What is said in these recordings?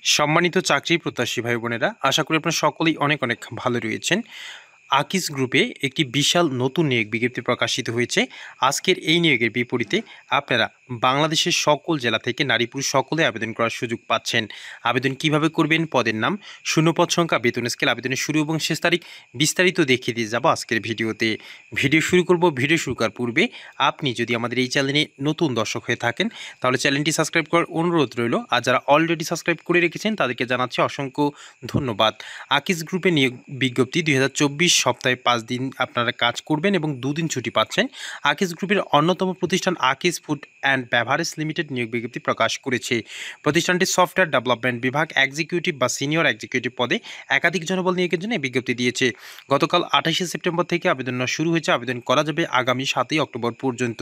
সম্মানিত চাকরি প্রত্যাশী ভাই বোনেরা, আশা করি আপনারা সকলেই অনেক অনেক ভালো রয়েছেন। আকিস গ্রুপে একটি বিশাল নতুন নিয়োগ বিজ্ঞপ্তি প্রকাশিত হয়েছে। আজকের এই নিয়োগের বিপরীতে আপনারা বাংলাদেশের সকল জেলা থেকে নারী পুরুষ সকলে আবেদন করার সুযোগ পাচ্ছেন। আবেদন কিভাবে করবেন, পদের নাম, শূন্যপদ সংখ্যা, বেতন স্কেল, আবেদনের শুরু এবং শেষ তারিখ বিস্তারিত দেখিয়ে দিয়ে যাব আজকের ভিডিওতে। ভিডিও শুরু করব। ভিডিও শুরু করার পূর্বে আপনি যদি আমাদের এই চ্যানেলে নতুন দর্শক হয়ে থাকেন তাহলে চ্যানেলটি সাবস্ক্রাইব করার অনুরোধ রইল, আর যারা অলরেডি সাবস্ক্রাইব করে রেখেছেন তাদেরকে জানাচ্ছি অসংখ্য ধন্যবাদ। আকিস গ্রুপে নিয়োগ বিজ্ঞপ্তি 2024 সপ্তাহে 5 দিন আপনারা কাজ করবেন এবং 2 দিন ছুটি পাচ্ছেন। আকিস গ্রুপের অন্যতম প্রতিষ্ঠান আকিস ফুড অ্যান্ড বেভারেজ লিমিটেড নিয়োগ বিজ্ঞপ্তি প্রকাশ করেছে। প্রতিষ্ঠানটি সফটওয়্যার ডেভেলপমেন্ট বিভাগ এক্সিকিউটিভ বা সিনিয়র এক্সিকিউটিভ পদে একাধিক জনবল নিয়োগের জন্য এই বিজ্ঞপ্তি দিয়েছে। গতকাল 28শে সেপ্টেম্বর থেকে আবেদন শুরু হয়েছে। আবেদন করা যাবে আগামী 7ই অক্টোবর পর্যন্ত।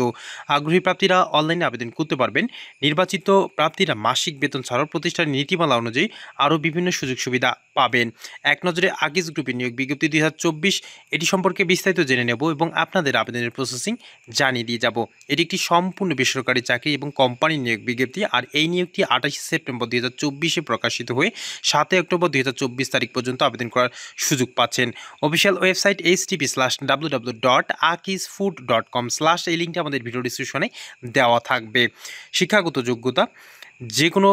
আগ্রহী প্রার্থীরা অনলাইনে আবেদন করতে পারবেন। নির্বাচিত প্রার্থীরা মাসিক বেতন ছাড়াও প্রতিষ্ঠানের নীতিমালা অনুযায়ী আরও বিভিন্ন সুযোগ সুবিধা পাবেন। এক নজরে আকিস গ্রুপের নিয়োগ বিজ্ঞপ্তি 2024 এটি সম্পর্কে বিস্তারিত জেনে নেব এবং আপনাদের আবেদনের প্রসেসিং জানিয়ে দিয়ে যাব। এটি একটি সম্পূর্ণ বেসরকারি চাকরি এবং কোম্পানির নিয়োগ বিজ্ঞপ্তি, আর এই নিয়োগটি 28শে সেপ্টেম্বর 2024 প্রকাশিত হয়ে 7ই অক্টোবর 2024 তারিখ পর্যন্ত আবেদন করার সুযোগ পাচ্ছেন। অফিসিয়াল ওয়েবসাইট http://www.akisfood.com/ এই লিঙ্কটি আমাদের ভিডিও ডিসক্রিপশনে দেওয়া থাকবে। শিক্ষাগত যোগ্যতা যে কোনো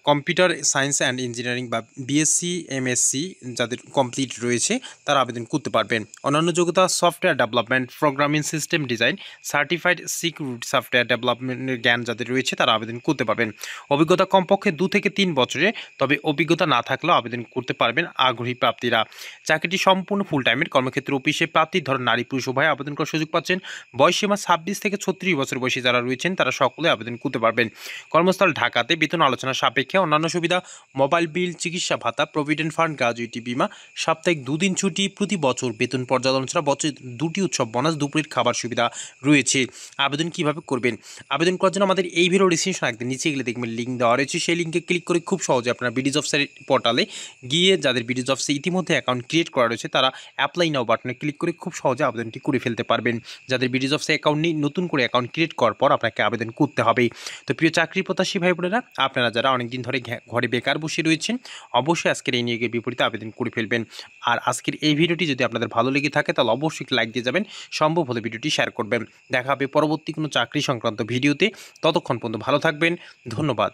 কম্পিউটার সায়েন্স অ্যান্ড ইঞ্জিনিয়ারিং বা বিএসসি এমএসসি যাদের কমপ্লিট রয়েছে তারা আবেদন করতে পারবেন। অন্যান্য যোগ্যতা software development, programming, system design, certified security software ডেভেলপমেন্টের জ্ঞান যাদের রয়েছে তারা আবেদন করতে পারবেন। অভিজ্ঞতা কমপক্ষে 2 থেকে 3 বছরের, তবে অভিজ্ঞতা না থাকলেও আবেদন করতে পারবেন আগ্রহী প্রার্থীরা। চাকরিটি সম্পূর্ণ ফুল টাইমের। কর্মক্ষেত্র অফিসে প্রার্থীর ধরন নারী পুরুষ উভয় আবেদন করার সুযোগ পাচ্ছেন। বয়সীমা 26 থেকে 36 বছর বয়সী যারা রয়েছেন তারা সকলে আবেদন করতে পারবেন। কর্মস্থল ঢাকাতে। বেতন আলোচনা সাপেক্ষে। অন্যান্য সুবিধা মোবাইল বিল, চিকিৎসা ভাতা, প্রভিডেন্ট ফান্ড, গ্র্যাজুইটি বিমা, সাপ্তাহিক 2 দিন ছুটি, প্রতি বছর বেতন পর্যালোচনা ছাড়া বছরে 2টি উৎসব বোনাস, দুপুরের খাবার সুবিধা রয়েছে। আবেদন কিভাবে করবেন? আবেদন করার জন্য আমাদের এই ভিডিও ডিসক্রিপশন একদম নিচে গেলে দেখবেন লিঙ্ক দেওয়া রয়েছে। সেই লিঙ্কে ক্লিক করে খুব সহজে আপনারা বিডিজ অফিসের পোর্টালে গিয়ে যাদের বিডিজ অফিসে ইতিমধ্যে অ্যাকাউন্ট ক্রিয়েট করা রয়েছে তারা অ্যাপ্লাই নাও বাটনে ক্লিক করে খুব সহজে আবেদনটি করে ফেলতে পারবেন। যাদের বিডিজ অফিসে অ্যাকাউন্ট নেই, নতুন করে অ্যাকাউন্ট ক্রিয়েট করার পর আপনাকে আবেদন করতে হবে। তো প্রিয় চাকরি প্রত্যাশী ভাই বোনেরা, আপনারা যারা অনেকদিন ধরে ঘরে বেকার বসে রয়েছেন অবশ্যই আজকের এই নিয়োগের বিপরীতে আবেদন করে ফেলবেন। আর আজকের এই ভিডিওটি যদি আপনাদের ভালো লেগে থাকে তাহলে অবশ্যই লাইক দিয়ে যাবেন, সম্ভব হলে ভিডিওটি শেয়ার করবেন। দেখা হবে পরবর্তী কোনো চাকরি সংক্রান্ত ভিডিওতে। ততক্ষণ পর্যন্ত ভালো থাকবেন। ধন্যবাদ।